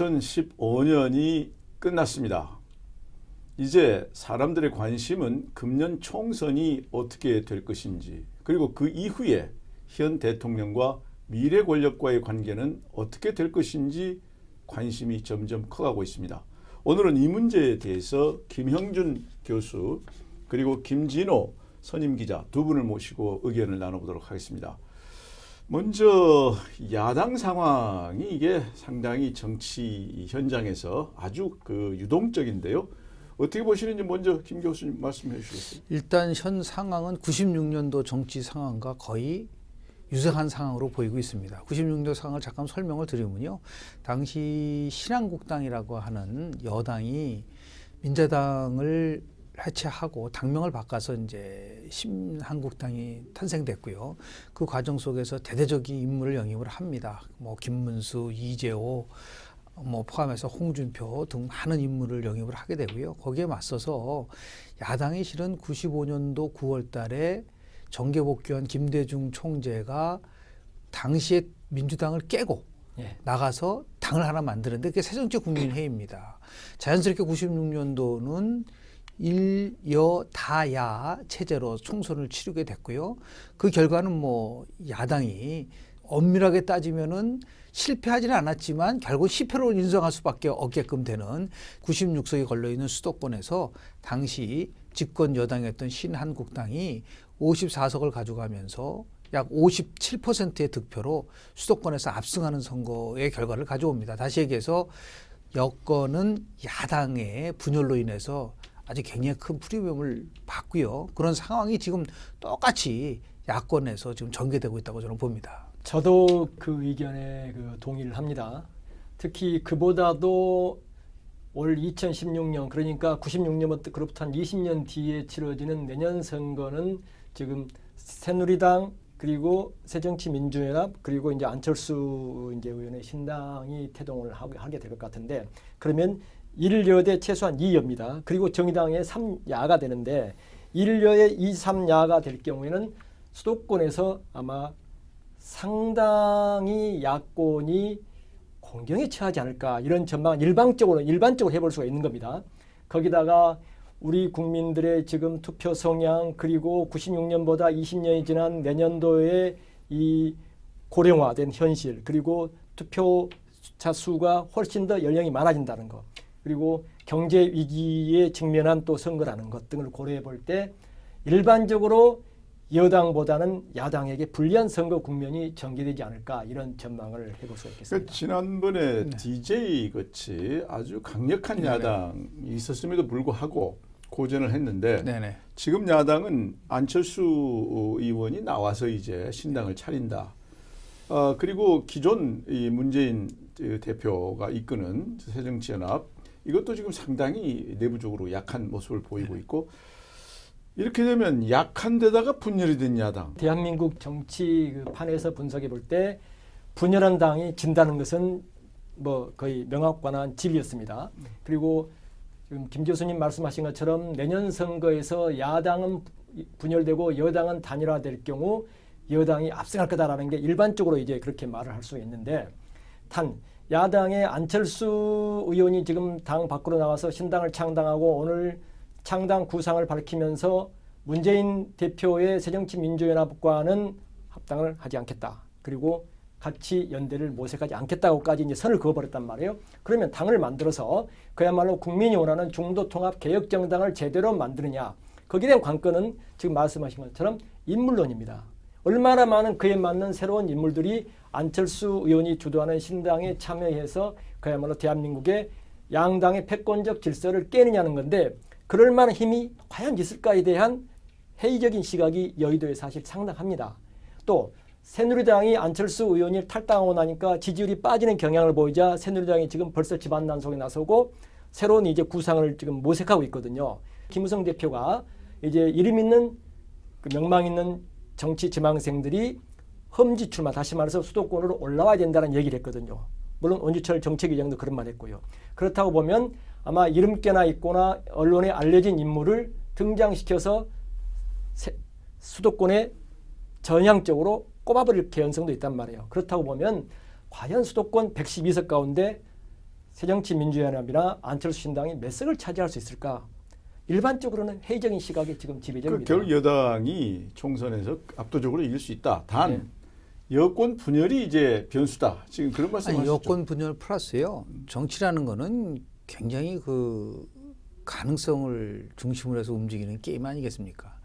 2015년이 끝났습니다. 이제 사람들의 관심은 금년 총선이 어떻게 될 것인지, 그리고 그 이후에 현 대통령과 미래 권력과의 관계는 어떻게 될 것인지 관심이 점점 커가고 있습니다. 오늘은 이 문제에 대해서 김형준 교수 그리고 김진호 선임기자 두 분을 모시고 의견을 나눠보도록 하겠습니다. 먼저 야당 상황이 이게 상당히 정치 현장에서 아주 유동적인데요. 어떻게 보시는지 먼저 김 교수님 말씀해 주시겠어요? 일단 현 상황은 96년도 정치 상황과 거의 유사한 상황으로 보이고 있습니다. 96년도 상황을 잠깐 설명을 드리면요. 당시 신한국당이라고 하는 여당이 민자당을 해체하고 당명을 바꿔서 이제 신한국당이 탄생됐고요. 그 과정 속에서 대대적인 인물을 영입을 합니다. 뭐 김문수, 이재호 포함해서 홍준표 등 많은 인물을 영입을 하게 되고요. 거기에 맞서서 야당이 실은 95년도 9월 달에 정계 복귀한 김대중 총재가 당시에 민주당을 깨고 나가서 당을 하나 만드는데 그게 새정치국민회의입니다. 자연스럽게 96년도는 일여다야 체제로 총선을 치르게 됐고요. 그 결과는 야당이 엄밀하게 따지면은 실패하지는 않았지만 결국 10표로 인정할 수밖에 없게끔 되는 96석이 걸려있는 수도권에서 당시 집권 여당이었던 신한국당이 54석을 가져가면서 약 57%의 득표로 수도권에서 압승하는 선거의 결과를 가져옵니다. 다시 얘기해서 여권은 야당의 분열로 인해서 아주 굉장히 큰 프리미엄을 받고요. 그런 상황이 지금 똑같이 야권에서 지금 전개되고 있다고 저는 봅니다. 저도 그 의견에 동의를 합니다. 특히 그보다도 올 2016년 그러니까 96년부터 한 20년 뒤에 치러지는 내년 선거는 지금 새누리당 그리고 새정치민주연합 그리고 이제 안철수 의원의 신당이 태동을 하게 될 것 같은데 그러면 1여대 최소한 2여입니다. 그리고 정의당의 3야가 되는데 1여의 2, 3야가 될 경우에는 수도권에서 아마 상당히 야권이 공경에 처하지 않을까 이런 전망은 일반적으로 해볼 수가 있는 겁니다. 거기다가 우리 국민들의 지금 투표 성향 그리고 96년보다 20년이 지난 내년도에 이 고령화된 현실 그리고 투표자 수가 훨씬 더 연령이 많아진다는 것 그리고 경제 위기에 직면한 또 선거라는 것 등을 고려해 볼 때 일반적으로 여당보다는 야당에게 불리한 선거 국면이 전개되지 않을까 이런 전망을 해볼 수가 있겠습니다. 지난번에 DJ 같이 아주 강력한 야당이 있었음에도 불구하고 고전을 했는데 지금 야당은 안철수 의원이 나와서 이제 신당을 차린다. 그리고 기존 이 문재인 대표가 이끄는 새정치연합 이것도 지금 상당히 내부적으로 약한 모습을 보이고 있고 이렇게 되면 약한 데다가 분열이 된 야당. 대한민국 정치판에서 분석해 볼 때 분열한 당이 진다는 것은 거의 명확관한 진리였습니다. 그리고 지금 김 교수님 말씀하신 것처럼 내년 선거에서 야당은 분열되고 여당은 단일화될 경우 여당이 압승할 거다라는 게 일반적으로 이제 그렇게 말을 할 수 있는데 단 야당의 안철수 의원이 지금 당 밖으로 나와서 신당을 창당하고 오늘 창당 구상을 밝히면서 문재인 대표의 새정치민주연합과는 합당을 하지 않겠다. 그리고 같이 연대를 모색하지 않겠다고까지 이제 선을 그어버렸단 말이에요. 그러면 당을 만들어서 그야말로 국민이 원하는 중도통합 개혁정당을 제대로 만드느냐. 거기에 대한 관건은 지금 말씀하신 것처럼 인물론입니다. 얼마나 많은 그에 맞는 새로운 인물들이 안철수 의원이 주도하는 신당에 참여해서 그야말로 대한민국의 양당의 패권적 질서를 깨느냐는 건데 그럴 만한 힘이 과연 있을까에 대한 회의적인 시각이 여의도에 사실 상당합니다. 또 새누리당이 안철수 의원이 탈당하고 나니까 지지율이 빠지는 경향을 보이자 새누리당이 지금 벌써 집안 난속에 나서고 새로운 이제 구상을 지금 모색하고 있거든요. 김무성 대표가 이제 이름 있는 명망 있는 정치 지망생들이 험지 출마 다시 말해서 수도권으로 올라와야 된다는 얘기를 했거든요. 물론 원주철 정책위원장도 그런 말 했고요. 그렇다고 보면 아마 이름께나 있거나 언론에 알려진 인물을 등장시켜서 수도권에 전향적으로 꼽아버릴 개연성도 있단 말이에요. 그렇다고 보면 과연 수도권 112석 가운데 새정치민주연합이나 안철수 신당이 몇 석을 차지할 수 있을까? 일반적으로는 회의적인 시각이 지금 지배적입니다. 결국 여당이 총선에서 압도적으로 이길 수 있다. 단 여권 분열이 이제 변수다. 지금 그런 말씀하시죠. 여권 분열 플러스요. 정치라는 거는 굉장히 그 가능성을 중심으로 해서 움직이는 게임 아니겠습니까?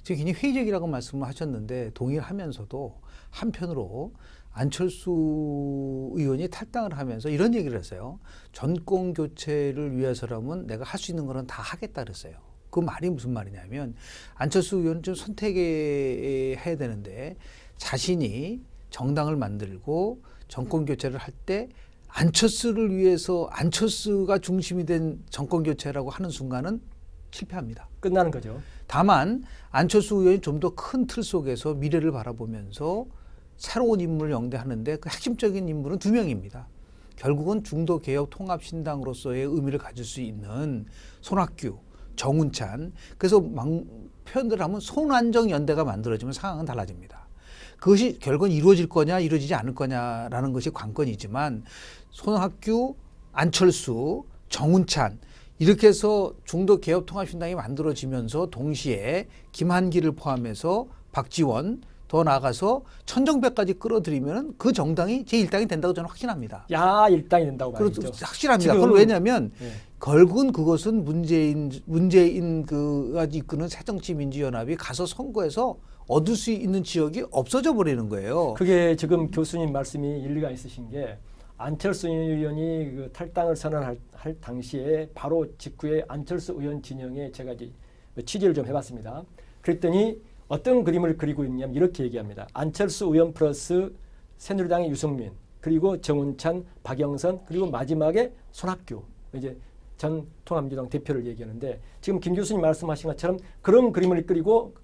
지금 굉장히 회의적이라고 말씀을 하셨는데 동의를 하면서도 한편으로 안철수 의원이 탈당을 하면서 이런 얘기를 했어요. 정권 교체를 위해서라면 내가 할 수 있는 거는 다 하겠다 그랬어요. 그 말이 무슨 말이냐면 안철수 의원은 좀 선택해야 되는데 자신이 정당을 만들고 정권 교체를 할 때 안철수를 위해서 안철수가 중심이 된 정권 교체라고 하는 순간은 실패합니다. 끝나는 거죠. 다만 안철수 의원이 좀 더 큰 틀 속에서 미래를 바라보면서 새로운 인물을 영대하는데 그 핵심적인 인물은 두 명입니다. 결국은 중도개혁통합신당으로서의 의미를 가질 수 있는 손학규, 정운찬, 그래서 표현대로 하면 손안정 연대가 만들어지면 상황은 달라집니다. 그것이 결국은 이루어질 거냐 이루어지지 않을 거냐라는 것이 관건이지만 손학규, 안철수, 정운찬 이렇게 해서 중도개혁통합신당이 만들어지면서 동시에 김한길을 포함해서 박지원 더 나아가서 천정배까지 끌어들이면 그 정당이 제1당이 된다고 저는 확신합니다. 야일당이 된다고 말이죠. 확실합니다. 그건 왜냐하면 결국은 그것은 문재인 그가 이끄는 새정치민주연합이 가서 선거에서 얻을 수 있는 지역이 없어져 버리는 거예요. 그게 지금 교수님 말씀이 일리가 있으신 게 안철수 의원이 그 탈당을 선언할 당시에 바로 직후에 안철수 의원 진영에 제가 이제 취재를 좀 해봤습니다. 그랬더니 어떤 그림을 그리고 있냐면 이렇게 얘기합니다. 안철수 의원 플러스 새누리당의 유승민 그리고 정운찬, 박영선 그리고 마지막에 손학규 이제 전 통합민주당 대표를 얘기하는데 지금 김 교수님 말씀하신 것처럼 그런 그림을 그리고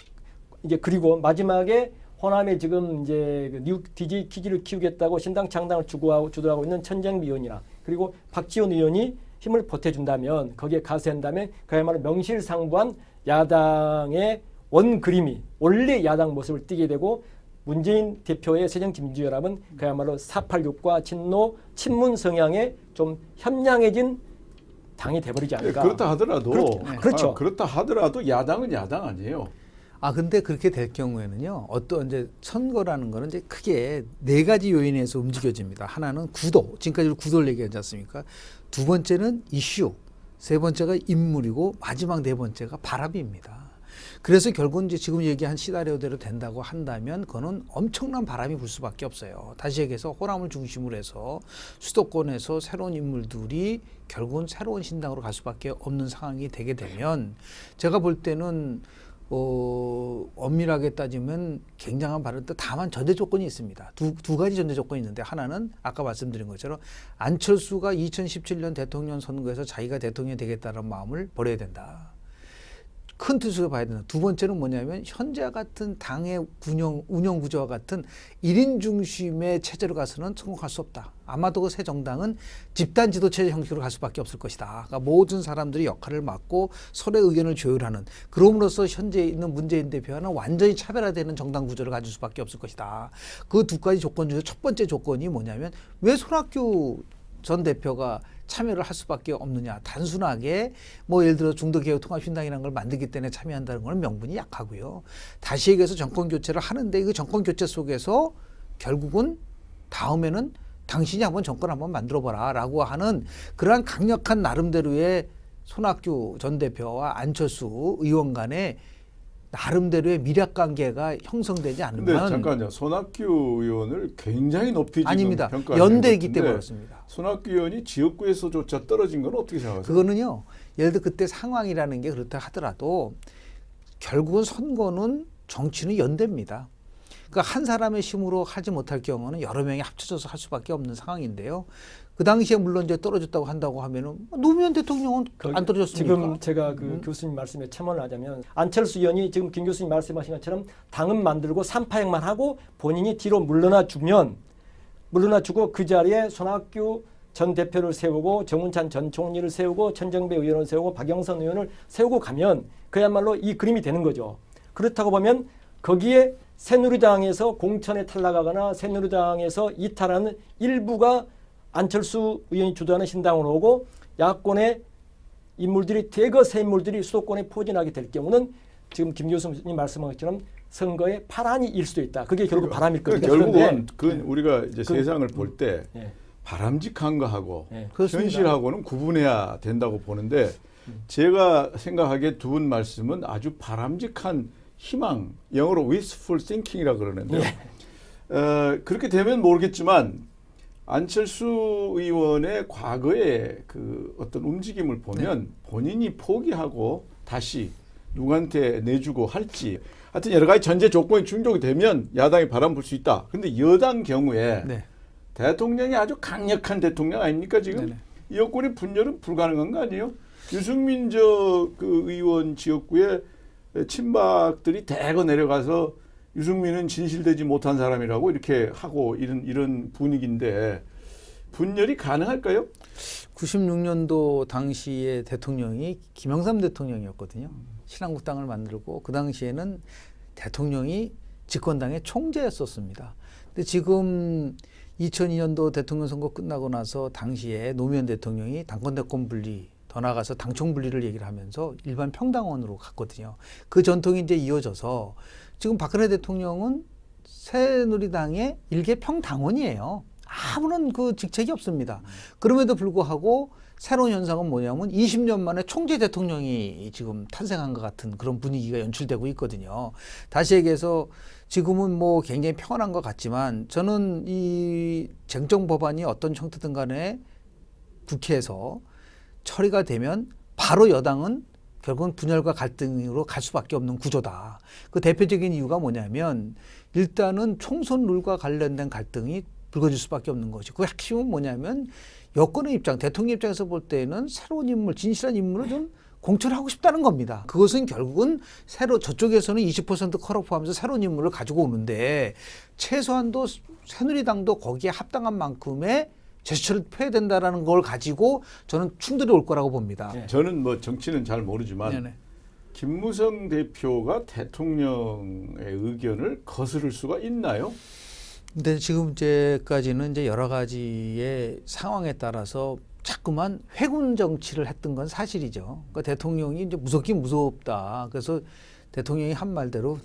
이제 그리고 마지막에 호남에 지금 이제 그 뉴 키즈를 키우겠다고 신당 창당을 주도하고 있는 천정비 의원이나 그리고 박지원 의원이 힘을 보태준다면 거기에 가세한 다음에 그야말로 명실상부한 야당의 원 그림이 원래 야당 모습을 띠게 되고 문재인 대표의 새정치민주연합은 그야말로 486과 친문 성향에 좀 현명해진 당이 돼버리지 않을까. 그렇다 하더라도 그렇죠. 그렇다 하더라도 야당은 야당 아니에요. 근데 그렇게 될 경우에는요, 어떤 이제 선거라는 거는 이제 크게 네 가지 요인에서 움직여집니다. 하나는 구도, 지금까지 구도를 얘기하지 않습니까? 두 번째는 이슈, 세 번째가 인물이고 마지막 네 번째가 바람입니다. 그래서 결국은 이제 지금 얘기한 시나리오대로 된다고 한다면 그거는 엄청난 바람이 불 수밖에 없어요. 다시 얘기해서 호남을 중심으로 해서 수도권에서 새로운 인물들이 결국은 새로운 신당으로 갈 수밖에 없는 상황이 되게 되면 제가 볼 때는 엄밀하게 따지면 굉장한 발언, 다만 전제 조건이 있습니다. 두 가지 전제 조건이 있는데 하나는 아까 말씀드린 것처럼 안철수가 2017년 대통령 선거에서 자기가 대통령이 되겠다는 마음을 버려야 된다. 큰 틀에서 봐야 된다. 두 번째는 뭐냐면 현재와 같은 당의 운영 구조와 같은 1인 중심의 체제로 가서는 성공할 수 없다. 아마도 그 새 정당은 집단 지도체제 형식으로 갈 수밖에 없을 것이다. 그러니까 모든 사람들이 역할을 맡고 서로의 의견을 조율하는, 그럼으로써 현재 있는 문재인 대표와는 완전히 차별화되는 정당 구조를 가질 수밖에 없을 것이다. 그 두 가지 조건 중에 첫 번째 조건이 뭐냐면 왜 손학규 전 대표가 참여를 할 수밖에 없느냐. 단순하게 뭐 예를 들어 중도개혁통합신당이라는 걸 만들기 때문에 참여한다는 건 명분이 약하고요. 다시 얘기해서 정권교체를 하는데 그 정권교체 속에서 결국은 다음에는 당신이 한번 정권 한번 만들어봐라 라고 하는 그러한 강력한 나름대로의 손학규 전 대표와 안철수 의원 간의 나름대로의 미략관계가 형성되지 않으면. 근데 잠깐요. 손학규 의원을 굉장히 높이 지금 아닙니다. 평가하는 연대이기 건데 때문에 그렇습니다. 손학규 의원이 지역구에서조차 떨어진 건 어떻게 생각하세요? 그거는요. 예를 들어 그때 상황이라는 게 그렇다 하더라도 결국은 선거는 정치는 연대입니다. 그러니까 한 사람의 힘으로 하지 못할 경우는 여러 명이 합쳐져서 할 수밖에 없는 상황인데요. 그 당시에 물론 이제 떨어졌다고 한다고 하면은 노무현 대통령은 안 떨어졌습니까? 지금 제가 그 교수님 말씀에 첨언을 하자면 안철수 의원이 지금 김 교수님 말씀하신 것처럼 당은 만들고 3파행만 하고 본인이 뒤로 물러나 주고 그 자리에 손학규 전 대표를 세우고 정운찬 전 총리를 세우고 천정배 의원을 세우고 박영선 의원을 세우고 가면 그야말로 이 그림이 되는 거죠. 그렇다고 보면 거기에 새누리당에서 공천에 탈락하거나 새누리당에서 이탈하는 일부가 안철수 의원이 주도하는 신당으로 오고 야권의 인물들이 대거 새 인물들이 수도권에 포진하게 될 경우는 지금 김 교수님 말씀한 것처럼 선거에 파란이 일 수도 있다. 그게 결국 바람일 겁니다. 결국은 그 우리가 이제 세상을 볼 때 예. 바람직한 거하고 그렇습니다. 현실하고는 구분해야 된다고 보는데 제가 생각하기에 두 분 말씀은 아주 바람직한 희망, 영어로 wishful thinking이라 그러는데요. 그렇게 되면 모르겠지만 안철수 의원의 과거의 그 어떤 움직임을 보면 본인이 포기하고 다시 누구한테 내주고 할지 하여튼 여러 가지 전제 조건이 충족이 되면 야당이 바람 불 수 있다. 그런데 여당 경우에 네. 대통령이 아주 강력한 대통령 아닙니까 지금? 네네. 여권의 분열은 불가능한 거 아니에요? 유승민 그 의원 지역구에 친박들이 대거 내려가서 유승민은 진실되지 못한 사람이라고 이렇게 하고 이런 분위기인데 분열이 가능할까요? 96년도 당시에 대통령이 김영삼 대통령이었거든요. 신한국당을 만들고 그 당시에는 대통령이 집권당의 총재였었습니다. 근데 지금 2002년도 대통령 선거 끝나고 나서 당시에 노무현 대통령이 당권 분리 더 나아가서 당총 분리를 얘기를 하면서 일반 평당원으로 갔거든요. 그 전통이 이제 이어져서 지금 박근혜 대통령은 새누리당의 일개 평당원이에요. 아무런 그 직책이 없습니다. 그럼에도 불구하고 새로운 현상은 뭐냐면 20년 만에 총재 대통령이 지금 탄생한 것 같은 그런 분위기가 연출되고 있거든요. 다시 얘기해서 지금은 뭐 굉장히 평안한 것 같지만 저는 이 쟁점 법안이 어떤 형태든 간에 국회에서 처리가 되면 바로 여당은 결국은 분열과 갈등으로 갈 수밖에 없는 구조다. 그 대표적인 이유가 뭐냐면 일단은 총선 룰과 관련된 갈등이 불거질 수밖에 없는 것이. 그 핵심은 뭐냐면 여권의 입장, 대통령 입장에서 볼 때는 새로운 인물, 진실한 인물을 좀 공천하고 싶다는 겁니다. 그것은 결국은 저쪽에서는 20% 컷오프하면서 새로운 인물을 가지고 오는데 최소한도 새누리당도 거기에 합당한 만큼의 제스처를 펴야 된다는 걸 가지고 저는 충돌이 올 거라고 봅니다. 네. 저는 뭐 정치는 잘 모르지만 네네. 김무성 대표가 대통령의 의견을 거스를 수가 있나요? 근데 지금 이제까지는 이제 여러 가지의 상황에 따라서 자꾸만 회군 정치를 했던 건 사실이죠. 그러니까 대통령이 이제 무섭긴 무섭다. 그래서 대통령이 한 말대로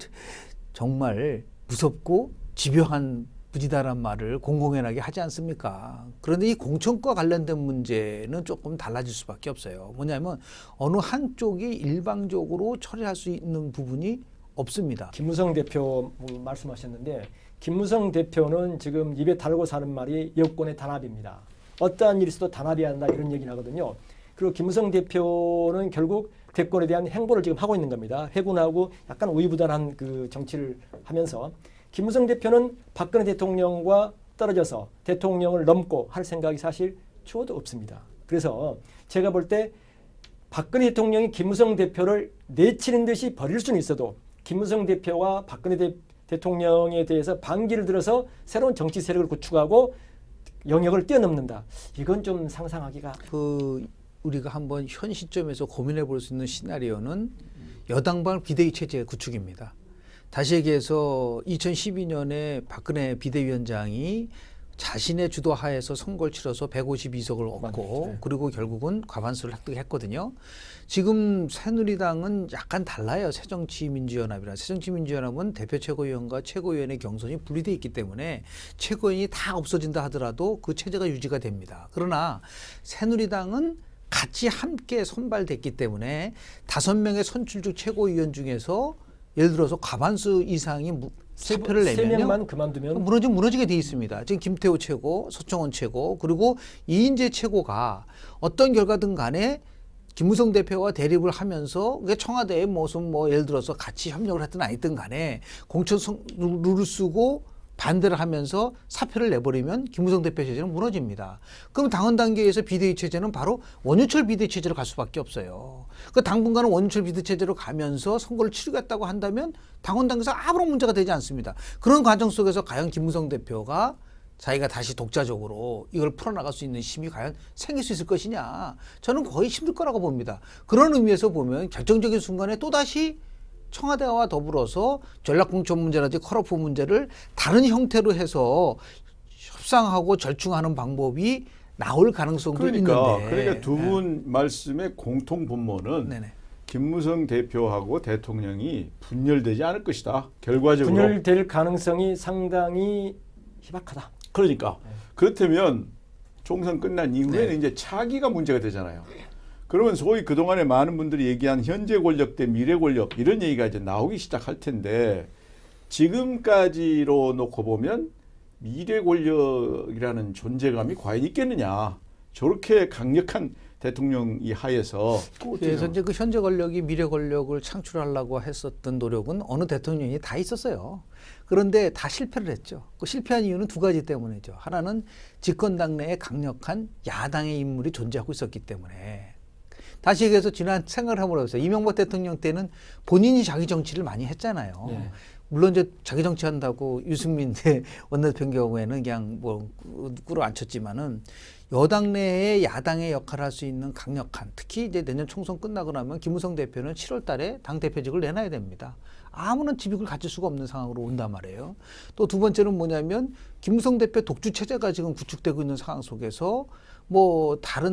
정말 무섭고 집요한 부지다란 말을 공공연하게 하지 않습니까? 그런데 이 공천과 관련된 문제는 조금 달라질 수밖에 없어요. 뭐냐면 어느 한쪽이 일방적으로 처리할 수 있는 부분이 없습니다. 김무성 대표 말씀하셨는데 김무성 대표는 지금 입에 달고 사는 말이 여권의 단합입니다. 어떠한 일이 있어도 단합해야 한다 이런 얘기를 하거든요. 그리고 김무성 대표는 결국 대권에 대한 행보를 지금 하고 있는 겁니다. 회군하고 약간 우유부단한 그 정치를 하면서 김무성 대표는 박근혜 대통령과 떨어져서 대통령을 넘고 할 생각이 사실 추호도 없습니다. 그래서 제가 볼 때 박근혜 대통령이 김무성 대표를 내치는 듯이 버릴 수는 있어도 김무성 대표와 박근혜 대통령에 대해서 반기를 들어서 새로운 정치 세력을 구축하고 영역을 뛰어넘는다. 이건 좀 상상하기가. 우리가 한번 현 시점에서 고민해 볼 수 있는 시나리오는 여당발 비대위 체제 구축입니다. 다시 얘기해서 2012년에 박근혜 비대위원장이 자신의 주도하에서 선거를 치러서 152석을 얻고 네. 그리고 결국은 과반수를 획득했거든요. 지금 새누리당은 약간 달라요. 새정치민주연합이라. 새정치민주연합은 대표 최고위원과 최고위원의 경선이 분리되어 있기 때문에 최고위원이 다 없어진다 하더라도 그 체제가 유지가 됩니다. 그러나 새누리당은 같이 함께 선발됐기 때문에 5명의 선출직 최고위원 중에서 예를 들어서 과반수 이상이 세표를 내면요. 3명만 그만두면 무너지게 돼 있습니다. 지금 김태호 최고, 서청원 최고, 그리고 이인재 최고가 어떤 결과든 간에 김무성 대표와 대립을 하면서 청와대의 무슨 예를 들어서 같이 협력을 했든 아니든 간에 공천 룰을 쓰고 반대를 하면서 사표를 내버리면 김무성 대표 체제는 무너집니다. 그럼 당헌 단계에서 비대위 체제는 바로 원유철 비대위 체제로 갈 수밖에 없어요. 그 당분간은 원유철 비대위 체제로 가면서 선거를 치르겠다고 한다면 당헌 단계에서 아무런 문제가 되지 않습니다. 그런 과정 속에서 과연 김무성 대표가 자기가 다시 독자적으로 이걸 풀어나갈 수 있는 힘이 과연 생길 수 있을 것이냐. 저는 거의 힘들 거라고 봅니다. 그런 의미에서 보면 결정적인 순간에 또다시 청와대와 더불어서 전략공천 문제라든지 컷오프 문제를 다른 형태로 해서 협상하고 절충하는 방법이 나올 가능성도 그러니까 있는데. 두 분 말씀의 공통 분모는 네네. 김무성 대표하고 대통령이 분열되지 않을 것이다. 결과적으로. 분열될 가능성이 상당히 희박하다. 그러니까 그렇다면 총선 끝난 이후에는 네. 이제 차기가 문제가 되잖아요. 그러면 소위 그동안에 많은 분들이 얘기한 현재 권력 대 미래 권력 이런 얘기가 이제 나오기 시작할 텐데 지금까지로 놓고 보면 미래 권력이라는 존재감이 과연 있겠느냐. 저렇게 강력한 대통령이 하에서 그래서 이제 그 현재 권력이 미래 권력을 창출하려고 했었던 노력은 어느 대통령이 다 있었어요. 그런데 다 실패를 했죠. 그 실패한 이유는 두 가지 때문이죠. 하나는 집권 당내에 강력한 야당의 인물이 존재하고 있었기 때문에. 다시 얘기해서 지난 생각을 해보라고 했어요. 이명박 대통령 때는 본인이 자기 정치를 많이 했잖아요. 네. 물론 이제 자기 정치한다고 유승민 원내대표 경우에는 그냥 뭐 끌어안쳤지만은 여당 내에 야당의 역할을 할 수 있는 강력한, 특히 이제 내년 총선 끝나고 나면 김무성 대표는 7월 달에 당 대표직을 내놔야 됩니다. 아무런 지vik을 가질 수가 없는 상황으로 온단 말이에요. 또 두 번째는 뭐냐면 김무성 대표 독주 체제가 지금 구축되고 있는 상황 속에서 뭐 다른